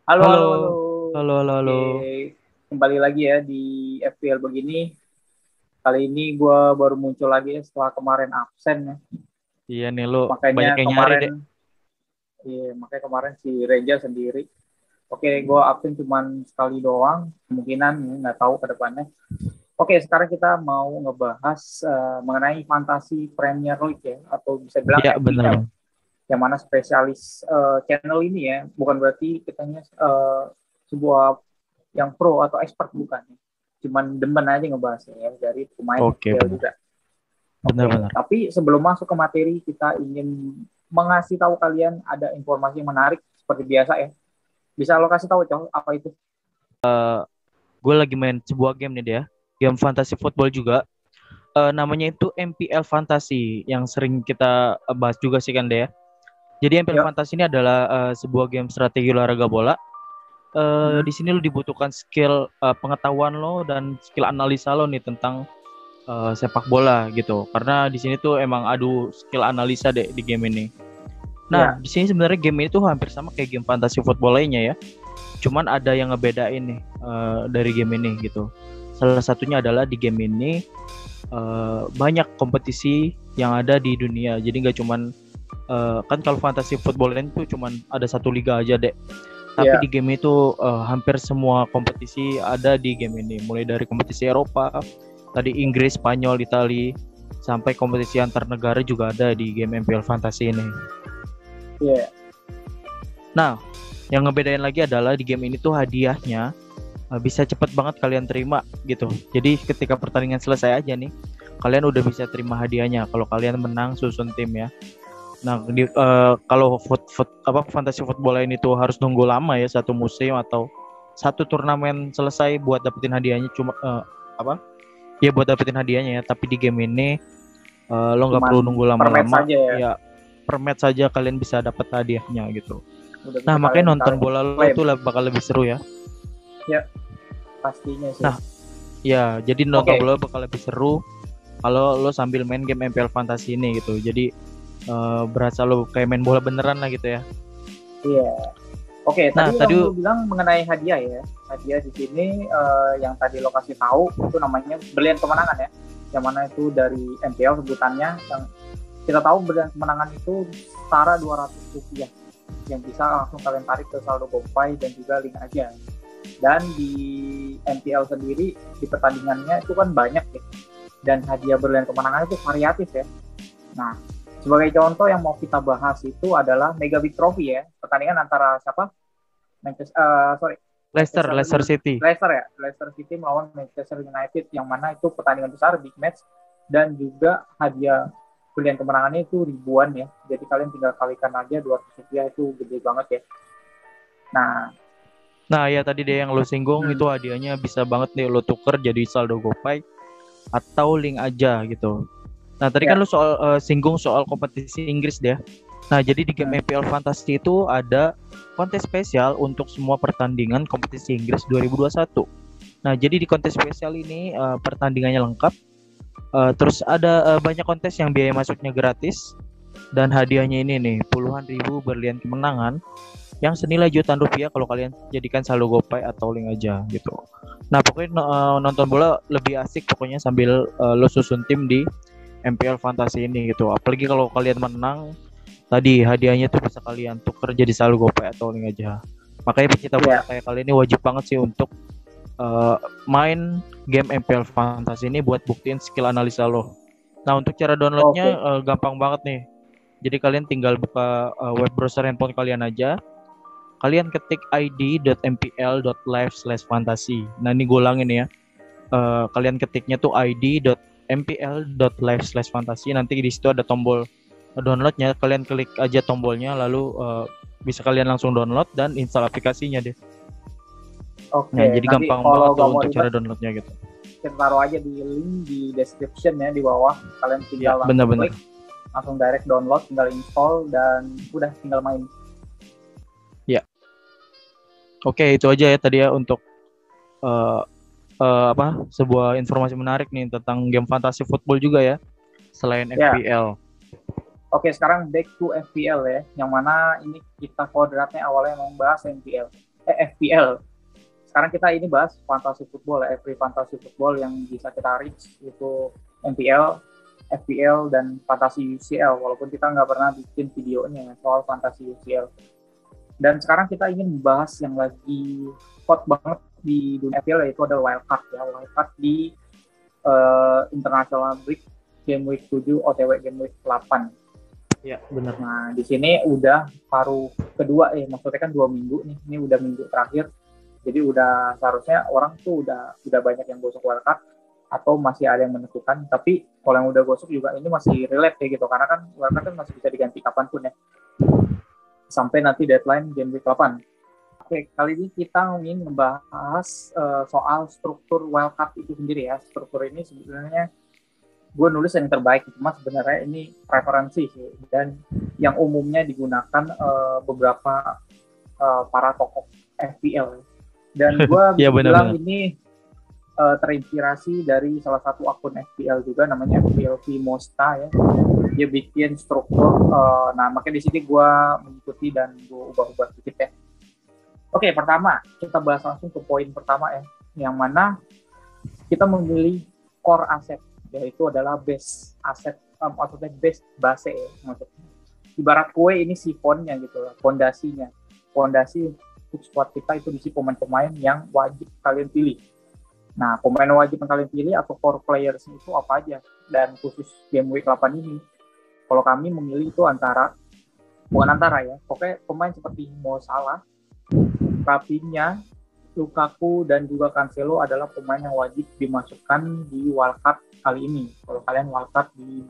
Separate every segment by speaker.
Speaker 1: Halo,
Speaker 2: Halo,
Speaker 1: halo, halo.
Speaker 2: halo, halo, halo.
Speaker 1: Oke, kembali lagi ya di FPL begini. Kali ini gue baru muncul lagi ya setelah kemarin absen ya.
Speaker 2: Iya nih lo
Speaker 1: Makanya
Speaker 2: banyak yang nyari
Speaker 1: kemarin,
Speaker 2: deh.
Speaker 1: makanya kemarin si Reja sendiri. Oke, gue absen cuman sekali doang. Kemungkinan nggak tahu ke depannya. Oke, sekarang kita mau ngebahas mengenai fantasi Premier League ya, atau bisa bilang
Speaker 2: Iya bener
Speaker 1: FPL.
Speaker 2: bang.
Speaker 1: Yang mana spesialis channel ini ya, bukan berarti kitanya sebuah yang pro atau expert bukan, cuman demen aja ngebahasnya ya dari pemain
Speaker 2: Oke
Speaker 1: FPL
Speaker 2: bener,
Speaker 1: juga. Oke,
Speaker 2: bener.
Speaker 1: tapi sebelum masuk ke materi kita ingin mengasih tahu kalian ada informasi yang menarik seperti biasa ya. Bisa lo kasih tahu Cong, apa itu?
Speaker 2: Gue lagi main sebuah game nih dia, game fantasy football juga. Namanya itu MPL Fantasy yang sering kita bahas juga sih kan deh ya. Jadi MPL
Speaker 1: Yuk.
Speaker 2: Fantasy ini adalah sebuah game strategi olahraga bola. Di
Speaker 1: Hmm.
Speaker 2: sini lo dibutuhkan skill pengetahuan lo dan skill analisa lo nih tentang sepak bola gitu. Karena di sini tuh emang adu skill analisa deh di game ini. Nah,
Speaker 1: Ya.
Speaker 2: di sini sebenarnya game ini tuh hampir sama kayak game fantasy football lainnya ya. Cuman ada yang ngebedain nih dari game ini gitu. Salah satunya adalah di game ini banyak kompetisi yang ada di dunia. Jadi nggak cuman kan kalau fantasy football lain tuh cuman ada satu liga aja deh. Tapi di
Speaker 1: Ya.
Speaker 2: game itu hampir semua kompetisi ada di game ini. Mulai dari kompetisi Eropa, tadi Inggris, Spanyol, Italia, sampai kompetisi antar negara juga ada di game MPL Fantasy ini.
Speaker 1: Ya.
Speaker 2: Nah, yang ngebedain lagi adalah di game ini tuh hadiahnya bisa cepet banget kalian terima gitu. Jadi ketika pertandingan selesai aja nih, kalian udah bisa terima hadiahnya kalau kalian menang susun tim ya. Nah, kalau fantasy football ini tuh harus nunggu lama ya, satu musim atau satu turnamen selesai buat dapetin hadiahnya cuma apa? Ya buat dapetin hadiahnya ya. Tapi di game ini lo nggak
Speaker 1: Cuman
Speaker 2: perlu nunggu
Speaker 1: per match
Speaker 2: lama-lama
Speaker 1: saja ya,
Speaker 2: ya, per match saja kalian bisa dapat hadiahnya gitu.
Speaker 1: udah
Speaker 2: Nah,
Speaker 1: bisa
Speaker 2: makanya
Speaker 1: kalian
Speaker 2: nonton bola lo
Speaker 1: klaim.
Speaker 2: tuh bakal lebih seru ya.
Speaker 1: Ya, pastinya sih.
Speaker 2: Nah, ya jadi nonton
Speaker 1: Oke.
Speaker 2: bola bakal lebih seru kalau lo sambil main game MPL Fantasy ini gitu. Jadi berasa lo kayak main bola beneran lah gitu ya.
Speaker 1: Iya. Oke,
Speaker 2: Nah,
Speaker 1: tadi
Speaker 2: tadi
Speaker 1: yang lu bilang mengenai hadiah ya. Hadiah di sini yang tadi lo kasih tahu itu namanya berlian kemenangan ya. Yang mana itu dari MPL sebutannya, yang kita tahu berlian kemenangan itu setara Rp200 yang bisa langsung kalian tarik ke saldo GoPay dan juga link aja. Dan di MPL sendiri di pertandingannya itu kan banyak ya. Dan hadiah berlian kemenangan itu variatif ya. Nah, sebagai contoh yang mau kita bahas itu adalah Mega Big Trophy ya. Pertandingan antara siapa? Manchester
Speaker 2: Leicester City.
Speaker 1: Leicester ya, Leicester City melawan Manchester United, yang mana itu pertandingan besar, big match, dan juga hadiah pilihan kemenangannya itu ribuan ya. Jadi kalian tinggal kalikan aja Rp200 itu gede banget ya. Nah.
Speaker 2: Nah, ya tadi deh yang lo singgung itu
Speaker 1: hmm,
Speaker 2: hadiahnya bisa banget nih lo tuker jadi saldo GoPay atau link aja gitu. Nah, tadi kan
Speaker 1: ya.
Speaker 2: lo singgung soal kompetisi Inggris deh. Nah, jadi di game
Speaker 1: hmm,
Speaker 2: MPL Fantasy itu ada kontes spesial untuk semua pertandingan kompetisi Inggris 2021. Nah, jadi di kontes spesial ini pertandingannya lengkap. Terus ada banyak kontes yang biaya masuknya gratis dan hadiahnya ini nih puluhan ribu berlian kemenangan yang senilai jutaan rupiah kalau kalian jadikan saldo GoPay atau link aja gitu. Nah, pokoknya nonton bola lebih asik pokoknya sambil lo susun tim di MPL Fantasy ini gitu. Apalagi kalau kalian menang, tadi hadiahnya tuh bisa kalian tuker jadi saldo GoPay atau link aja. Makanya pecinta bola
Speaker 1: ya.
Speaker 2: kayak kalian ini wajib banget sih untuk main game MPL Fantasy ini buat buktiin skill analisa lo. Nah, untuk cara downloadnya
Speaker 1: Oke.
Speaker 2: gampang banget nih. Jadi kalian tinggal buka web browser handphone kalian aja. Kalian ketik id.mpl.live/fantasy. Nah, ini gue ulangin ya. Kalian ketiknya tuh id.mpl.live/fantasy. Nanti di situ ada tombol downloadnya. Kalian klik aja tombolnya, lalu bisa kalian langsung download dan install aplikasinya deh.
Speaker 1: Oke,
Speaker 2: Nah, jadi
Speaker 1: nanti
Speaker 2: gampang
Speaker 1: kalau
Speaker 2: banget tuh
Speaker 1: gak mau
Speaker 2: untuk cara
Speaker 1: ribet,
Speaker 2: downloadnya gitu.
Speaker 1: kita taruh aja di link di description ya, di bawah. Kalian
Speaker 2: Ya,
Speaker 1: tinggal langsung
Speaker 2: benar-benar.
Speaker 1: klik, langsung direct download, tinggal install, dan udah tinggal main.
Speaker 2: Ya, oke itu aja ya tadi ya untuk uh, sebuah informasi menarik nih tentang game fantasi football juga ya selain
Speaker 1: Ya.
Speaker 2: FPL.
Speaker 1: Oke, sekarang back to FPL ya, yang mana ini kita kodratnya awalnya mau bahas MPL. FPL. Sekarang kita ini bahas fantasy football, every fantasy football yang bisa kita reach itu MPL, FPL, dan fantasy UCL. Walaupun kita nggak pernah bikin videonya soal fantasy UCL. Dan sekarang kita ingin membahas yang lagi hot banget di dunia FPL, yaitu ada wildcard ya, wildcard di International Break Game Week 7 OTW Game Week 8.
Speaker 2: Ya, benar.
Speaker 1: Nah, di sini udah paruh kedua maksudnya kan 2 minggu nih. Ini udah minggu terakhir. Jadi udah seharusnya orang tuh udah banyak yang gosok wildcard atau masih ada yang menentukan. Tapi kalau yang udah gosok juga ini masih relate kayak gitu, karena kan wildcard kan masih bisa diganti kapanpun ya. Sampai nanti deadline game week 8. Oke, kali ini kita ingin membahas soal struktur wildcard itu sendiri ya. Struktur ini sebenarnya gue nulis yang terbaik, cuma sebenarnya ini preferensi sih, dan yang umumnya digunakan beberapa para tokoh FPL. Dan gue bilang ini terinspirasi dari salah satu akun FPL juga, namanya FPL Mosta ya. Dia bikin struktur, nah makanya di sini gue mengikuti dan gue ubah-ubah sedikit ya. Oke, pertama kita bahas langsung ke poin pertama ya, yang mana kita memilih core asset, yaitu adalah base asset, maksudnya base ya, maksudnya. Ibarat kue ini sifonnya gitu lah, fondasinya. Fondasi untuk squad kita itu diisi pemain-pemain yang wajib kalian pilih. Nah, pemain wajib yang kalian pilih atau core players itu apa aja? Dan khusus game week 8 ini, kalau kami memilih itu bukan antara ya, pokoknya pemain seperti Mo Salah, Rafinha, Lukaku, dan juga Cancelo adalah pemain yang wajib dimasukkan di wildcard kali ini. Kalau kalian wildcard di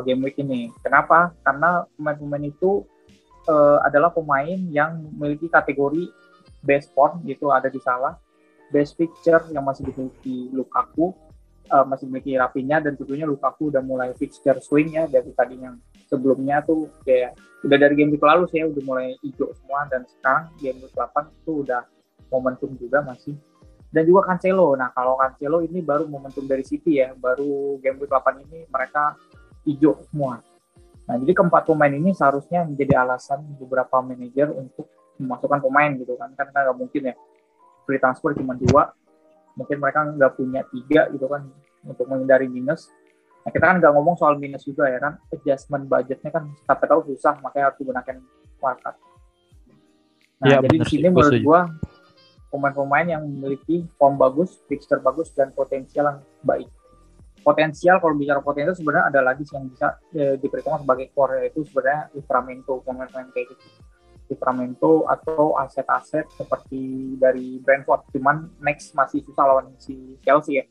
Speaker 1: game week ini. Kenapa? Karena pemain-pemain itu adalah pemain yang memiliki kategori best form, itu ada di Salah, best fixture yang masih dimiliki Lukaku, masih memiliki Rafinha, dan tentunya Lukaku udah mulai fixture swing ya, dari tadi yang sebelumnya tuh kayak udah dari game week lalu sih ya, udah mulai hijau semua, dan sekarang game week 8 tuh udah momentum juga masih. Dan juga Cancelo. Nah, kalau Cancelo ini baru momentum dari City ya, baru game week 8 ini mereka hijau semua. Nah, jadi keempat pemain ini seharusnya menjadi alasan beberapa manajer untuk memasukkan pemain gitu kan nggak mungkin ya free transfer cuma 2, mungkin mereka nggak punya 3 gitu kan untuk menghindari minus. Nah, kita kan nggak ngomong soal minus juga ya kan, adjustment budgetnya kan sampai tahu susah, makanya harus digunakan wildcard. Nah, ya, jadi di sini menurut gua pemain-pemain yang memiliki form bagus, fixture bagus, dan potensial yang baik. Potensial, kalau bicara potensial sebenarnya ada lagi yang bisa diperhitungkan sebagai core, yaitu sebenarnya Livramento, pemain-pemain kayak gitu. Livramento atau aset-aset seperti dari Brentford, cuman next masih susah lawan si Chelsea ya.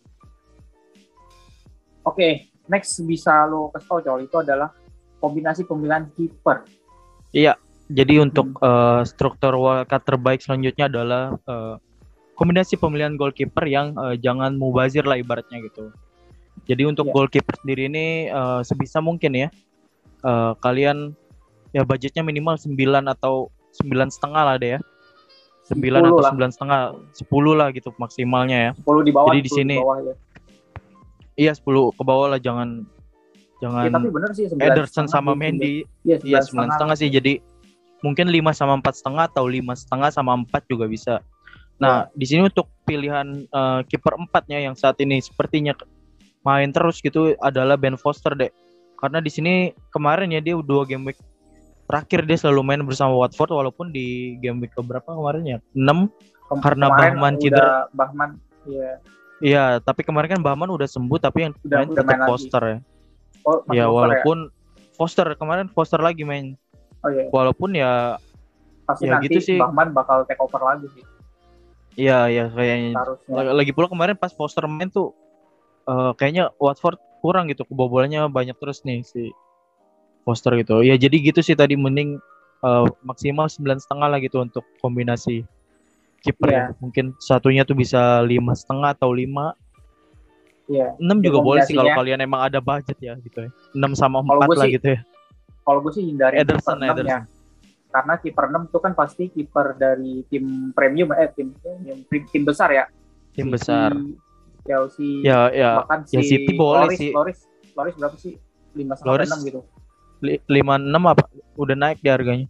Speaker 1: Oke, next bisa lo kasih tau Col, itu adalah kombinasi pemilihan kiper.
Speaker 2: Iya, jadi untuk struktur wildcard terbaik selanjutnya adalah kombinasi pemilihan goalkeeper yang jangan mubazir lah ibaratnya gitu. Jadi untuk goalkeeper sendiri ini sebisa mungkin ya kalian ya budgetnya minimal 9 atau 9,5 lah deh ya. 9 atau 9,5, 10 lah gitu maksimalnya ya.
Speaker 1: 10 di bawah.
Speaker 2: Jadi di sini ya. Iya 10 ke bawah lah, jangan
Speaker 1: ya, tapi bener sih,
Speaker 2: Ederson sama Mendy. Iya 9,5 sih. Jadi mungkin 5 sama 4,5 atau 5,5 sama 4 juga bisa. Nah, di sini untuk pilihan kiper 4-nya yang saat ini sepertinya main terus gitu adalah Ben Foster deh. Karena di sini kemarin ya dia 2 game week terakhir dia selalu main bersama Watford, walaupun di game week keberapa kemarin ya 6 karena Bahman cedera.
Speaker 1: Bahman
Speaker 2: iya, tapi kemarin kan Bahman udah sembuh, tapi yang main tetap Foster ya. Ya walaupun Foster kemarin Foster lagi main. Walaupun ya
Speaker 1: pasti
Speaker 2: ya
Speaker 1: nanti
Speaker 2: gitu sih.
Speaker 1: Bahman bakal take over lagi sih.
Speaker 2: Iya kayaknya. Lagi pula kemarin pas Foster main tuh kayaknya Watford kurang gitu, kebobolannya banyak terus nih si Foster gitu. Ya jadi gitu sih tadi, mending maksimal 9,5 lah gitu untuk kombinasi kiper ya. Mungkin satunya tuh bisa 5,5 atau 5.
Speaker 1: Iya.
Speaker 2: 6 juga boleh sih kalau kalian emang ada budget ya gitu ya. 6 sama 4 lah gitu ya.
Speaker 1: Kalau gue sih hindari
Speaker 2: Ederson.
Speaker 1: Ya. Karena kiper 6 itu kan pasti kiper dari tim premium tim besar ya.
Speaker 2: Tim besar.
Speaker 1: Chelsea,
Speaker 2: ya
Speaker 1: bahkan
Speaker 2: ya
Speaker 1: si
Speaker 2: City boleh sih.
Speaker 1: Loris berapa sih? 5,6 gitu.
Speaker 2: 5,6 apa? Udah naik di harganya.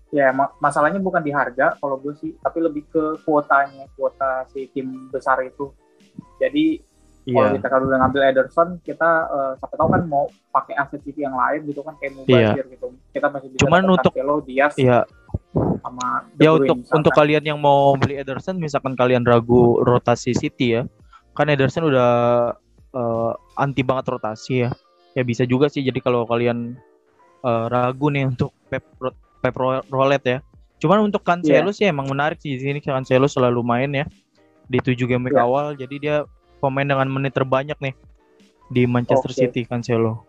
Speaker 1: Ya, masalahnya bukan di harga kalau gue sih, tapi lebih ke kuotanya, kuota si tim besar itu. Jadi kalau
Speaker 2: Iya,
Speaker 1: kita kalau udah ngambil Ederson, kita siapa tahu kan mau pakai aset City yang lain gitu kan, kayak
Speaker 2: iya.
Speaker 1: Mubazir gitu. Kita masih bisa
Speaker 2: Cuman
Speaker 1: dapat
Speaker 2: untuk
Speaker 1: Cancelo, Diaz,
Speaker 2: ya
Speaker 1: sama De
Speaker 2: ya
Speaker 1: Bruyne
Speaker 2: untuk
Speaker 1: misalkan.
Speaker 2: kalian yang mau beli Ederson, misalkan kalian ragu rotasi City ya, kan Ederson udah anti banget rotasi ya. Ya bisa juga sih. Jadi kalau kalian ragu nih untuk Pep Roulette ya. Cuman untuk
Speaker 1: Iya,
Speaker 2: Cancelo sih emang menarik sih di sini. Cancelo selalu main ya di 7 game week
Speaker 1: iya.
Speaker 2: awal. Jadi dia pemain dengan menit terbanyak nih di Manchester
Speaker 1: Oke.
Speaker 2: City, Cancelo.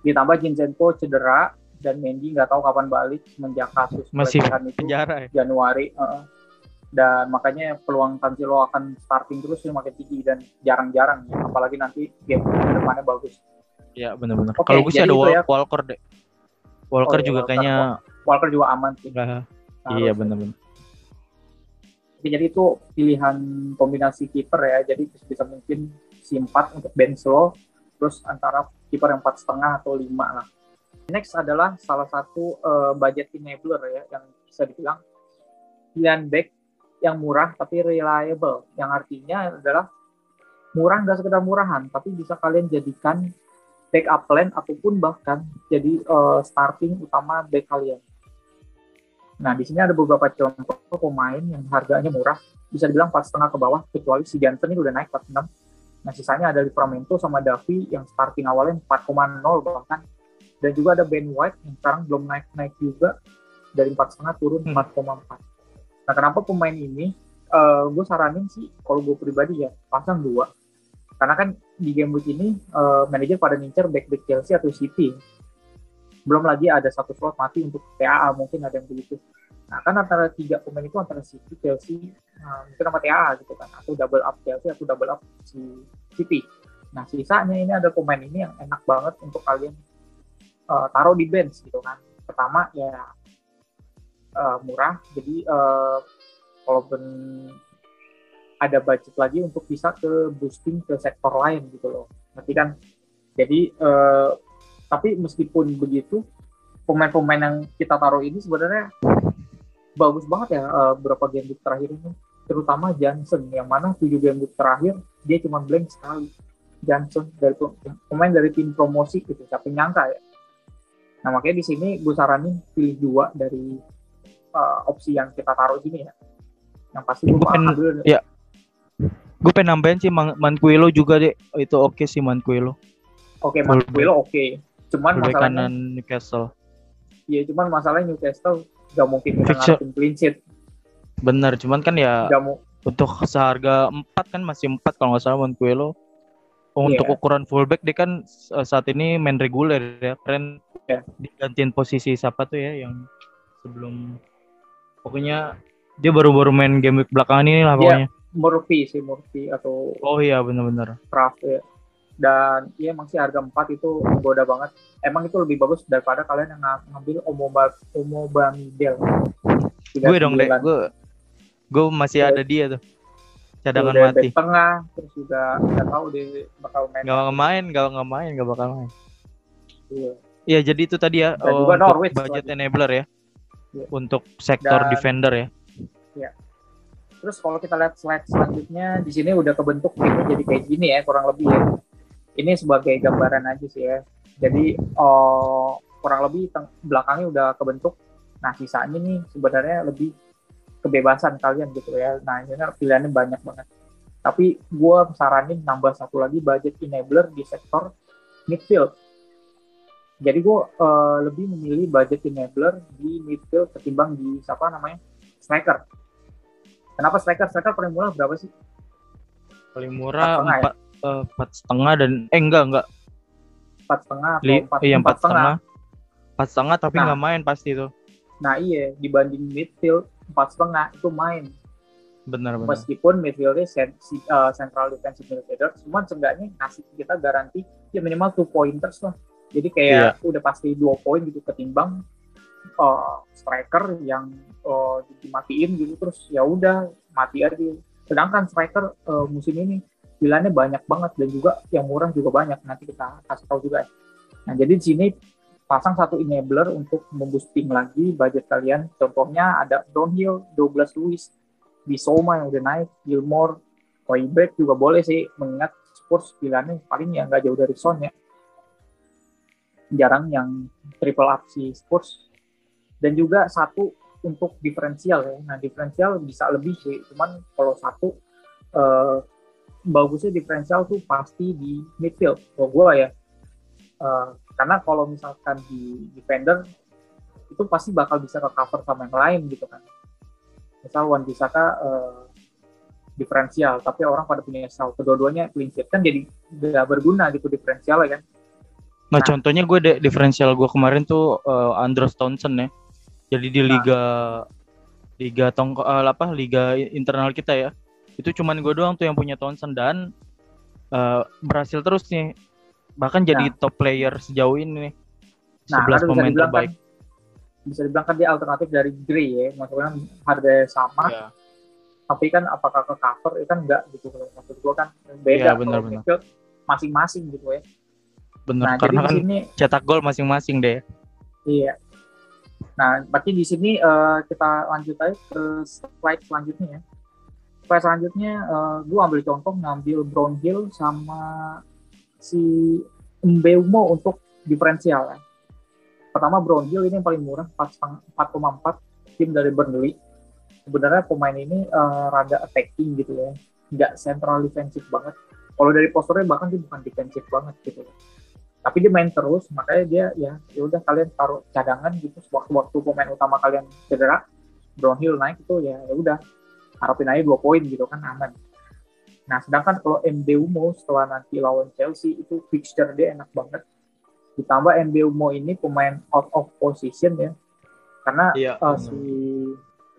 Speaker 1: Ditambah Zinchenko cedera dan Mendy nggak tahu kapan balik semenjak kasus
Speaker 2: Masih
Speaker 1: pelecehan itu
Speaker 2: penjara ya.
Speaker 1: Januari. Dan makanya peluang Cancelo akan starting terus makin tinggi dan jarang-jarang ya. Apalagi nanti game ke depannya bagus.
Speaker 2: Iya benar-benar.
Speaker 1: Oke,
Speaker 2: Kalau gue sih
Speaker 1: jadi
Speaker 2: ada
Speaker 1: itu ya.
Speaker 2: Walker deh.
Speaker 1: Oh
Speaker 2: Walker
Speaker 1: ya,
Speaker 2: juga
Speaker 1: Walker.
Speaker 2: kayaknya
Speaker 1: Walker juga aman sih.
Speaker 2: udah. Iya
Speaker 1: Harusnya.
Speaker 2: benar-benar.
Speaker 1: Oke, jadi itu pilihan kombinasi kiper ya. Jadi bisa mungkin si 4 untuk bench low, terus antara kiper yang 4,5 atau 5 lah. Next adalah salah satu budget enabler ya, yang bisa dibilang pilihan back yang murah tapi reliable. Yang artinya adalah murah nggak sekedar murahan, tapi bisa kalian jadikan backup plan ataupun bahkan jadi starting utama back kalian. Nah, di sini ada beberapa contoh pemain yang harganya murah, bisa dibilang 4,5 ke bawah, kecuali si Jansen ini udah naik 46. Nah, sisanya ada Livramento sama Davi yang starting awalnya 4,0 bahkan. Dan juga ada Ben White yang sekarang belum naik-naik juga, dari 4,5 turun 4,4. Nah, kenapa pemain ini? Gue saranin sih, kalau gue pribadi ya, pasang 2. Karena kan di game week ini, manajer pada ngincer back-back Chelsea atau City. Belum lagi ada satu slot mati untuk TAA, mungkin ada yang begitu. Nah, kan antara 3 pemain itu antara City, Chelsea, mungkin sama TAA gitu kan, atau double up Chelsea atau double up si City. Nah, sisanya ini ada pemain ini yang enak banget untuk kalian taruh di bench gitu kan. Pertama ya murah, jadi walaupun ada budget lagi untuk bisa ke boosting ke sektor lain gitu loh. Nanti kan, jadi tapi meskipun begitu, pemain-pemain yang kita taruh ini sebenarnya bagus banget ya beberapa game week terakhir ini. Terutama Johnson, yang mana 7 game week terakhir dia cuma blank sekali. Johnson dari pemain dari tim promosi gitu, siapa yang nyangka ya. Nah, makanya di sini gue saranin pilih 2 dari opsi yang kita taruh sini ya. Yang pasti gue ambil.
Speaker 2: Ya, gue pengen nambahin sih Manquillo juga deh. Itu oke sih Manquillo.
Speaker 1: Oke, Manquillo oke. Cuman
Speaker 2: fullback
Speaker 1: masalahnya
Speaker 2: kanan Newcastle.
Speaker 1: Iya, cuman masalahnya Newcastle gak mungkin kita ngarepin clean sheet.
Speaker 2: Bener, cuman kan ya untuk seharga 4 kan masih 4 kalau nggak salah Manquillo. Untuk ukuran fullback dia kan saat ini main reguler ya. Keren digantiin posisi siapa tuh ya yang sebelum, pokoknya dia baru-baru main game week belakangan ini lah pokoknya.
Speaker 1: Murphy atau
Speaker 2: oh iya benar-benar
Speaker 1: Kraft ya. Dan iya emang sih harga 4 itu menggoda banget. Emang itu lebih bagus daripada kalian yang ngambil Omobamidel.
Speaker 2: Gue dong deh, gue masih ada dia tuh, cadangan mati.
Speaker 1: Tengah, terus juga nggak tahu dia bakal main.
Speaker 2: Gak bakal main. Iya, jadi itu tadi ya
Speaker 1: juga
Speaker 2: untuk
Speaker 1: Norwich
Speaker 2: budget
Speaker 1: lagi.
Speaker 2: enabler ya. Untuk sektor defender ya.
Speaker 1: Ya. Terus kalau kita lihat slide selanjutnya, di sini udah kebentuk timnya jadi kayak gini ya, kurang lebih ya. Ini sebagai gambaran aja sih ya. Jadi kurang lebih belakangnya udah kebentuk. Nah, sisanya nih sebenarnya lebih kebebasan kalian gitu ya. Nah, ini kan pilihannya banyak banget. Tapi gue saranin nambah satu lagi budget enabler di sektor midfield. Jadi gue lebih memilih budget enabler di midfield ketimbang di striker. Kenapa striker? Striker paling murah berapa sih?
Speaker 2: Paling murah 4,5 dan enggak
Speaker 1: 4,5 atau 4,5
Speaker 2: tapi nggak main pasti itu.
Speaker 1: Nah iya, dibanding midfield 4,5 itu main.
Speaker 2: Benar.
Speaker 1: Meskipun midfieldnya central defensive midfielder, cuma seenggaknya ngasih kita garansi ya minimal 2 pointers lah. Jadi kayak udah pasti 2 poin gitu, ketimbang striker yang dimatiin gitu terus ya udah mati aja. Sedangkan striker musim ini pilihannya banyak banget dan juga yang murah juga banyak. Nanti kita kasih tahu juga. Nah, jadi di sini pasang satu enabler untuk memboosting lagi budget kalian. Contohnya ada Brownhill, Douglas Lewis, Bisoma yang udah naik, Gilmore, Hoiberg juga boleh sih, mengingat Spurs pilihannya paling ya nggak jauh dari Son ya. Jarang yang triple up si Spurs. Dan juga satu untuk diferensial ya. Nah diferensial bisa lebih sih, cuman kalau satu bagusnya diferensial tuh pasti di midfield. Kalau gue ya, karena kalau misalkan di defender itu pasti bakal bisa ke cover sama yang lain gitu kan. Misal Wan Bissaka diferensial, tapi orang pada punya Shaw, kedua-duanya clean sheet kan jadi gak berguna gitu diferensial ya kan.
Speaker 2: Nah, contohnya gue diferensial gue kemarin tuh Andros Townsend ya. Jadi di liga internal kita ya. Itu cuman gue doang tuh yang punya Townsend dan berhasil terus nih. Bahkan jadi top player sejauh ini nih. 11 pemain terbaik.
Speaker 1: Bisa dibilang kan dia alternatif dari Gray ya. Maksudnya harga sama. Yeah. Tapi kan apakah ke cover itu kan enggak gitu. Maksud gue kan beda.
Speaker 2: Yeah, benar-benar.
Speaker 1: Masing-masing gitu ya.
Speaker 2: Benar, karena kan sini, cetak gol masing-masing deh.
Speaker 1: Iya. Nah, berarti di sini kita lanjut aja ke slide selanjutnya ya. Slide selanjutnya gue ambil contoh ngambil Brownhill sama si Mbeumo untuk diferensial ya. Pertama Brownhill ini yang paling murah 4,4 tim dari Burnley. Sebenarnya pemain ini rada attacking gitu ya, nggak central defensive banget. Kalau dari posturnya bahkan dia bukan defensive banget gitu. Tapi dia main terus, makanya dia ya udah kalian taruh cadangan gitu. Waktu pemain utama kalian cedera, Brownhill naik itu ya udah harapin aja 2 poin gitu kan, aman. Nah, sedangkan kalau Mbeumo setelah nanti lawan Chelsea itu fixture dia enak banget. Ditambah Mbeumo ini pemain out of position ya. Karena si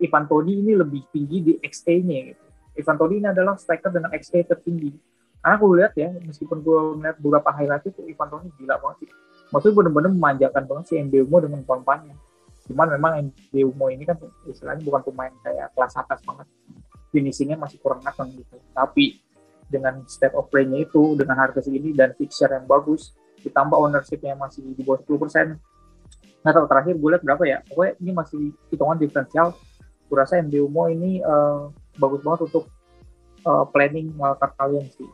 Speaker 1: Ivan Toney ini lebih tinggi di XA-nya gitu. Ivan Toney ini adalah striker dengan XA tertinggi. Karena aku lihat ya, meskipun gue melihat beberapa highlight itu Ivan Toney gila banget sih. Maksudnya benar-benar memanjakan banget si Mbeumo dengan umpannya. Cuman memang Mbeumo ini kan istilahnya bukan pemain kayak kelas atas banget. Finishingnya masih kurang matang gitu. Tapi dengan state of play-nya itu, dengan harga segini dan fixture yang bagus, ditambah ownership-nya masih di bawah 10%. Nggak tahu terakhir gue lihat berapa ya. Pokoknya ini masih hitungan diferensial. Gue rasa Mbeumo ini bagus banget untuk planning wildcard kalian sih.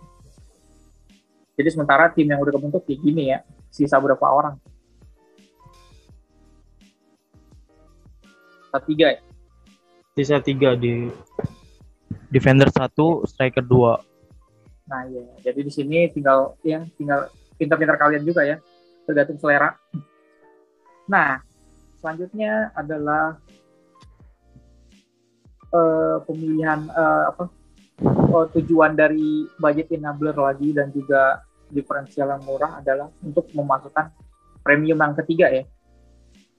Speaker 1: Jadi sementara tim yang udah kebentuk kayak gini ya, sisa berapa orang? Sisa 3 ya?
Speaker 2: Sisa 3 di defender 1, striker 2.
Speaker 1: Nah iya, jadi di sini tinggal pintar-pintar kalian juga ya, tergantung selera. Nah, selanjutnya adalah pemilihan tujuan dari budget enabler lagi dan juga diferensial yang murah adalah untuk memasukkan premium yang ketiga ya.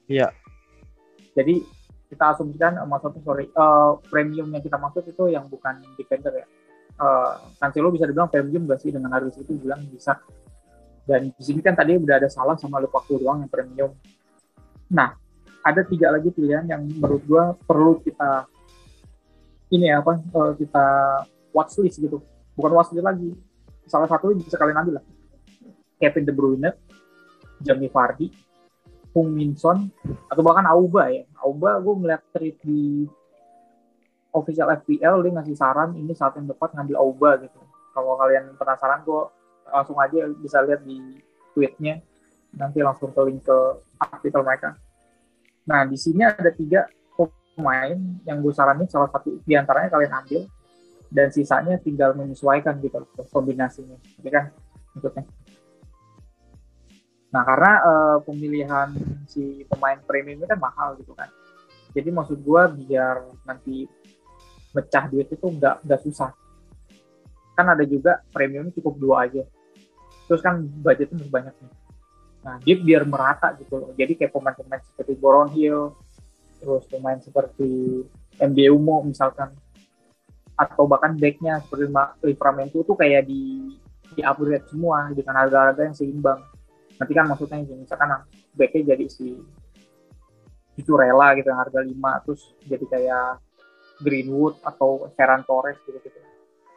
Speaker 2: Iya.
Speaker 1: Jadi kita asumsikan premium yang kita maksud itu yang bukan defender ya. Cancelo bisa dibilang premium gak sih dengan harga itu, bilang bisa. Dan di sini kan tadi udah ada Salah sama Lukaku doang yang premium. Nah, ada 3 lagi pilihan yang menurut gua perlu kita kita watchlist gitu. Bukan watchlist lagi. Salah satu bisa kalian ambil lah. Kevin De Bruyne, Jamie Vardy, Heung Min Son, atau bahkan Auba ya. Auba gue ngeliat tweet di official FPL, dia ngasih saran ini saat yang tepat ngambil Auba gitu. Kalau kalian penasaran, gue langsung aja bisa lihat di tweetnya. Nanti langsung ke link ke artikel mereka. Nah, di sini ada 3 pemain yang gue saranin, salah satu diantaranya kalian ambil. Dan sisanya tinggal menyesuaikan gitu kombinasinya, gitu kan maksudnya. Nah, karena pemilihan si pemain premium ini kan mahal gitu kan. Jadi maksud gue biar nanti mecah duit itu nggak susah. Kan ada juga premium cukup 2 aja. Terus kan budgetnya masih banyak nih. Nah, dia biar merata gitu loh. Jadi kayak pemain-pemain seperti Brownhill, terus pemain seperti Mbeumo misalkan, atau bahkan back-nya seperti Livramento tuh kayak di upgrade semua dengan harga-harga yang seimbang. Nanti kan maksudnya misalkan back-nya jadi si Cucurella gitu yang harga 5, terus jadi kayak Greenwood atau Ferran Torres gitu.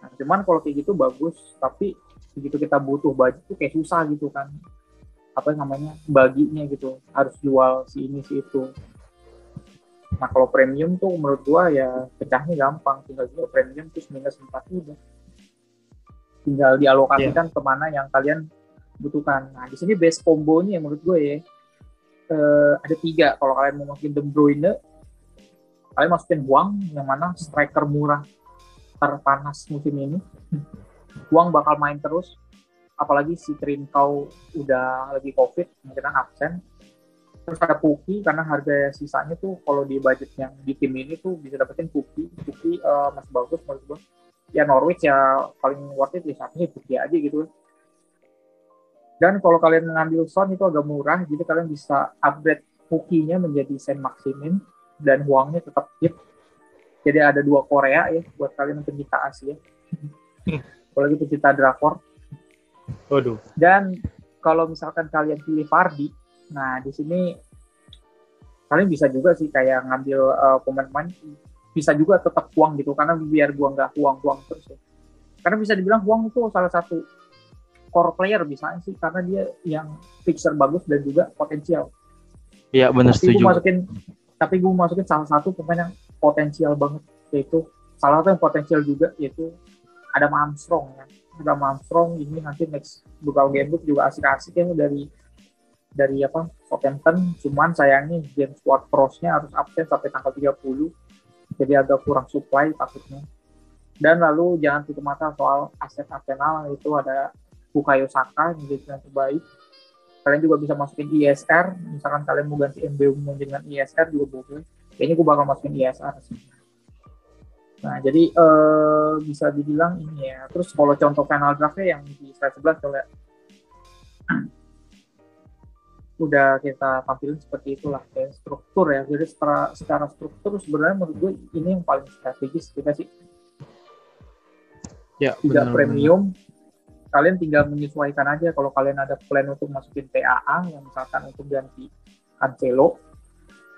Speaker 1: Nah, cuman kalau kayak gitu bagus, tapi begitu kita butuh budget tuh kayak susah gitu kan. apa namanya baginya gitu, harus jual si ini si itu. Nah kalau premium tuh menurut gua ya pecahnya gampang, tinggal jual premium terus minus 4 udah, tinggal dialokasikan kemana yang kalian butuhkan. Nah di sini base combo-nya menurut gue ya ada 3. Kalau kalian mau masukin De Bruyne, kalian masukin Hwang yang mana striker murah terpanas musim ini. Hwang bakal main terus, apalagi si Trincao udah lagi COVID, kemungkinan absen. Terus ada Pukki, karena harga sisanya tuh kalau di budget yang di tim ini tuh bisa dapetin Pukki masih bagus menurut gue. Ya Norwich ya paling worth it ya satu sih Pukki aja gitu. Dan kalau kalian mengambil Son itu agak murah, jadi kalian bisa upgrade Pukkinya menjadi Saint Maximin dan Hwangnya tetap hit. Jadi ada 2 Korea ya buat kalian pencinta Asia. Apalagi pencinta drakor.
Speaker 2: Waduh.
Speaker 1: Dan kalau misalkan kalian pilih Vardy, nah di sini kalian bisa juga sih kayak ngambil pemain-pemain, bisa juga tetap Hwang gitu, karena biar gua nggak Hwang terus ya. Karena bisa dibilang Hwang itu salah satu core player bisa sih, karena dia yang fixer bagus dan juga potensial.
Speaker 2: Iya benar, setuju.
Speaker 1: Tapi gue masukin salah satu pemain yang potensial banget, yaitu salah satu yang potensial juga yaitu Adam Armstrong ya. Adam Armstrong ini nanti next beberapa game juga asik-asik ya dari Southampton, cuman sayangnya James Ward-Prowse-nya harus absen sampai tanggal 30, jadi agak kurang supply takutnya. Dan lalu jangan tutup mata soal aset Arsenal, itu ada Bukayo Saka yang jadi yang terbaik. Kalian juga bisa masukin ISR, misalkan kalian mau ganti MBU dengan ISR juga boleh. Kayaknya gue bakal masukin ISR sih. Nah jadi bisa dibilang ini ya. Terus kalau contoh final draftnya yang di slide 11 coba udah kita tampilin seperti itulah kayak struktur ya. Jadi secara struktur sebenarnya menurut gue ini yang paling strategis kita sih.
Speaker 2: Ya,
Speaker 1: tidak premium. Kalian tinggal menyesuaikan aja. Kalau kalian ada plan untuk masukin TAA yang misalkan untuk ganti Cancelo,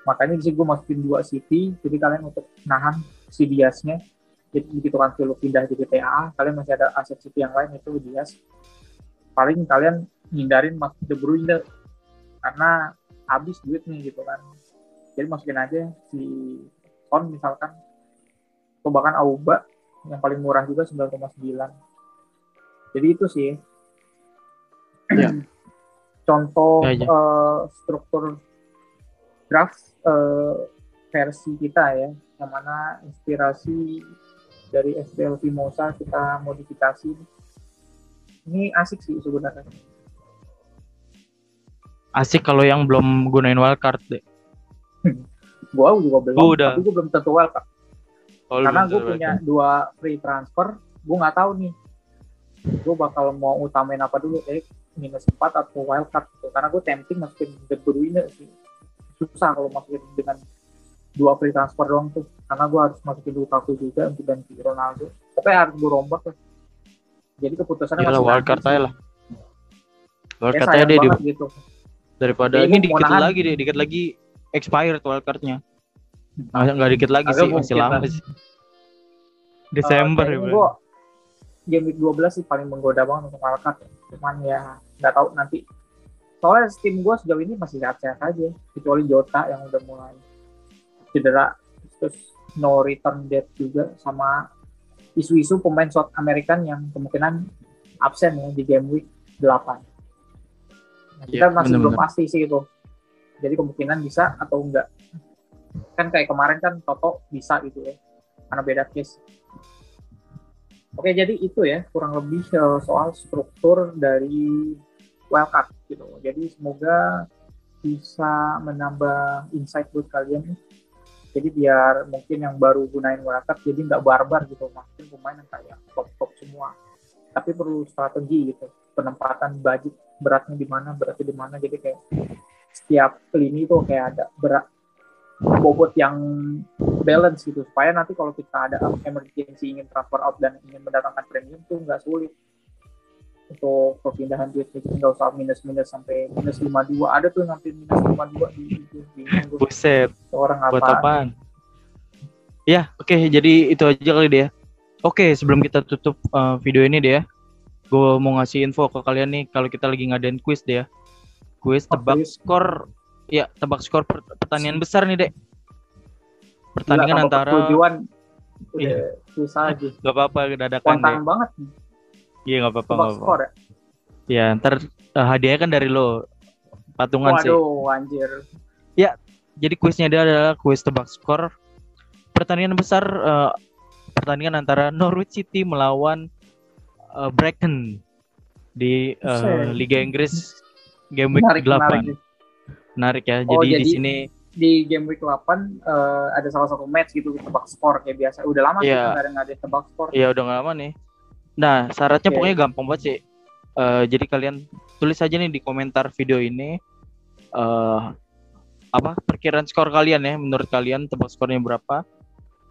Speaker 1: makanya di sini gue masukin 2 City, jadi kalian untuk nahan si Diaz-nya. Jadi begitu Cancelo pindah jadi TAA, kalian masih ada aset City yang lain itu Diaz. Paling kalian hindarin masuk De Bruyne karena habis duit nih gitu kan. Jadi masukin aja si Son misalkan, atau bahkan Auba yang paling murah juga 9,9. Jadi itu sih
Speaker 2: ya.
Speaker 1: Contoh struktur draft versi kita ya, yang mana inspirasi dari SPL Vimosa kita modifikasi. Ini asik sih sebenarnya.
Speaker 2: Asik kalau yang belum gunain wildcard deh.
Speaker 1: Gua juga belum, tapi gue belum tentu wildcard. Karena gue punya 2 free transfer, gue nggak tahu nih gue bakal mau utamain apa dulu, minus 4 atau wildcard gitu. Karena gue tempting masukin De Bruyne sih, susah kalau masukin dengan 2 free transfer doang tuh, karena gue harus masukin Lukaku juga untuk ganti Ronaldo, tapi harus gue rombak lah. Jadi keputusannya
Speaker 2: masih wildcard aja lah, wildcard aja deh
Speaker 1: gitu.
Speaker 2: Daripada ini dikit lagi expired wildcardnya. Nggak dikit lagi sih, masih lama sih, Desember ya bro.
Speaker 1: Game week 12 sih paling menggoda banget untuk wildcard. Cuman ya nggak tahu nanti. Soalnya tim gue sejauh ini masih sehat-sehat aja, kecuali Jota yang udah mulai cedera, terus no return date juga, sama isu-isu pemain South American yang kemungkinan absen ya di game week 8. Nah, kita masih belum pasti sih itu. Jadi kemungkinan bisa atau enggak. Kan kayak kemarin kan Toto bisa gitu ya, karena beda case. Oke, jadi itu ya kurang lebih soal struktur dari wildcard gitu. Jadi semoga bisa menambah insight buat kalian. Jadi biar mungkin yang baru gunain wildcard jadi nggak barbar gitu, makin pemain yang kayak top semua. Tapi perlu strategi gitu, penempatan budget, beratnya di mana. Jadi kayak setiap lini tuh kayak ada berat bobot yang balance gitu, supaya nanti kalau kita ada emergency ingin transfer out dan ingin mendatangkan premium tuh nggak sulit untuk perpindahan duit. Jadi nggak usah minus sampai minus 52. Ada tuh sampai minus 52 di
Speaker 2: buset,
Speaker 1: orang
Speaker 2: buat apaan ya. Oke, jadi itu aja kali deh ya. Oke, sebelum kita tutup video ini deh ya, gue mau ngasih info ke kalian nih kalau kita lagi ngadain quiz deh ya. Kuis tebak
Speaker 1: kuis.
Speaker 2: skor. Ya, tebak skor pertandingan besar nih, Dek. Pertandingan
Speaker 1: Gila,
Speaker 2: antara
Speaker 1: tujuan udah
Speaker 2: Iya.
Speaker 1: susah aja.
Speaker 2: Gak apa-apa dadakan,
Speaker 1: Spontan
Speaker 2: Dek.
Speaker 1: banget.
Speaker 2: Iya, gak apa-apa,
Speaker 1: Tebak
Speaker 2: gak apa-apa.
Speaker 1: skor ya.
Speaker 2: Ya, ntar hadiahnya kan dari lo. Patungan sih.
Speaker 1: Waduh, anjir.
Speaker 2: Jadi kuisnya dia adalah kuis tebak skor pertandingan besar, pertandingan antara Norwich City melawan Brighton di
Speaker 1: Buset.
Speaker 2: Liga Inggris game week 8. Menarik ya.
Speaker 1: Oh,
Speaker 2: Jadi di
Speaker 1: jadi
Speaker 2: sini
Speaker 1: di game week 8 ada salah satu match gitu tebak skor kayak biasa. Udah lama sih
Speaker 2: Iya.
Speaker 1: nggak ada tebak skor.
Speaker 2: ya udah nggak lama nih. Nah, syaratnya
Speaker 1: Oke.
Speaker 2: pokoknya gampang banget sih. Jadi kalian tulis aja nih di komentar video ini apa perkiraan skor kalian ya, menurut kalian tebak skornya berapa.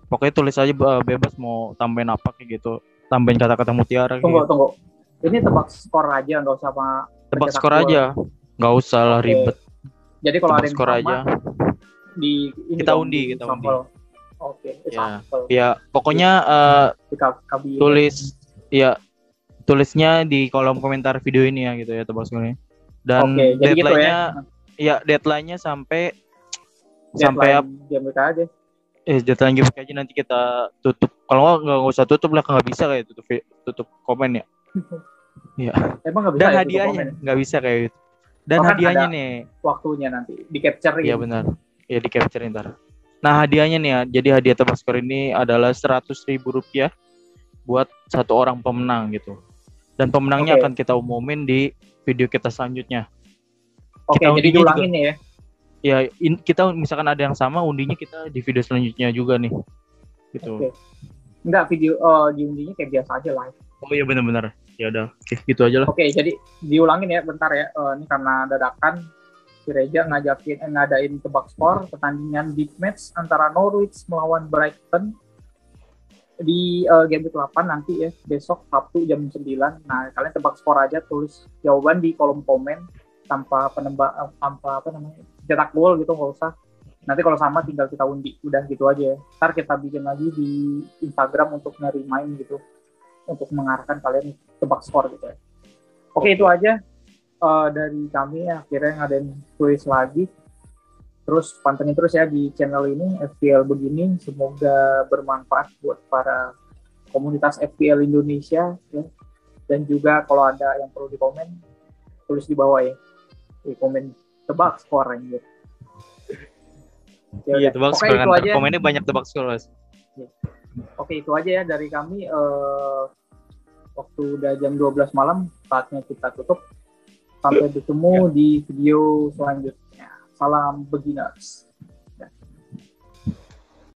Speaker 2: Pokoknya tulis aja bebas mau tambahin apa kayak gitu. Tambahin kata-kata mutiara kayak gitu.
Speaker 1: Tunggu. Ini tebak skor aja, nggak usah sama
Speaker 2: Tebak
Speaker 1: pencetak
Speaker 2: skor
Speaker 1: gol.
Speaker 2: aja. Nggak usah lah
Speaker 1: Oke.
Speaker 2: ribet.
Speaker 1: Jadi kalau
Speaker 2: Tebak
Speaker 1: ada yang
Speaker 2: skor
Speaker 1: sama
Speaker 2: aja.
Speaker 1: di ini
Speaker 2: Kita
Speaker 1: dong,
Speaker 2: undi,
Speaker 1: di
Speaker 2: kita
Speaker 1: shuffle. Oke,
Speaker 2: Ya.
Speaker 1: shuffle.
Speaker 2: Ya, pokoknya
Speaker 1: Di kabin.
Speaker 2: tulisnya di kolom komentar video ini ya gitu ya tebak skornya. Dan
Speaker 1: Oke, jadi gitu
Speaker 2: deadline-nya
Speaker 1: ya.
Speaker 2: deadline-nya sampai
Speaker 1: Deadline game week aja.
Speaker 2: deadline game aja nanti kita tutup. Kalau nggak usah tutup lah, nggak bisa kayak tutup komen ya. Iya.
Speaker 1: Emang nggak bisa
Speaker 2: Dan
Speaker 1: ya tutup
Speaker 2: hadiahnya
Speaker 1: komen?
Speaker 2: nggak bisa kayak gitu. Dan
Speaker 1: Oh, kan
Speaker 2: hadiahnya
Speaker 1: ada
Speaker 2: nih,
Speaker 1: waktunya nanti di capture
Speaker 2: iya benar. Ya di capture ntar. Nah hadiahnya nih ya, jadi hadiah tebak skor ini adalah Rp100.000 buat satu orang pemenang gitu. Dan pemenangnya
Speaker 1: Oke.
Speaker 2: akan kita umumin di video kita selanjutnya.
Speaker 1: Oke,
Speaker 2: Kita
Speaker 1: jadi
Speaker 2: undinya
Speaker 1: diulangin ya.
Speaker 2: Ya kita misalkan ada yang sama, undinya kita di video selanjutnya juga nih. Gitu.
Speaker 1: Oke. Enggak, video diundinya kayak biasa aja live.
Speaker 2: Oh iya benar-benar. Ya udah, oke, gitu aja lah.
Speaker 1: Oke, jadi diulangin ya bentar ya. Ini karena dadakan si Reja ngadain tebak skor pertandingan big match antara Norwich melawan Brighton di game week 8 nanti ya, besok Sabtu jam 9. Nah, kalian tebak skor aja, tulis jawaban di kolom komen tanpa tanpa apa namanya? Cetak gol gitu, nggak usah. Nanti kalau sama tinggal kita undi, udah gitu aja ya. Ntar kita bikin lagi di Instagram untuk nge-remind gitu, untuk mengarahkan kalian tebak skor gitu ya. Oke, itu aja dari kami. Akhirnya ngadain kuis lagi. Terus pantengin terus ya di channel ini, FPL Begini. Semoga bermanfaat buat para komunitas FPL Indonesia ya. Dan juga kalau ada yang perlu dikomen, tulis di bawah ya, di komen tebak skor gitu. Ya
Speaker 2: Iya,
Speaker 1: udah.
Speaker 2: tebak
Speaker 1: Oke,
Speaker 2: skor
Speaker 1: itu
Speaker 2: kan.
Speaker 1: aja.
Speaker 2: Komennya banyak tebak skor, Mas.
Speaker 1: Oke, itu aja ya dari kami. Waktu udah jam 12 malam, saatnya kita tutup. Sampai bertemu di video selanjutnya. Salam Beginners.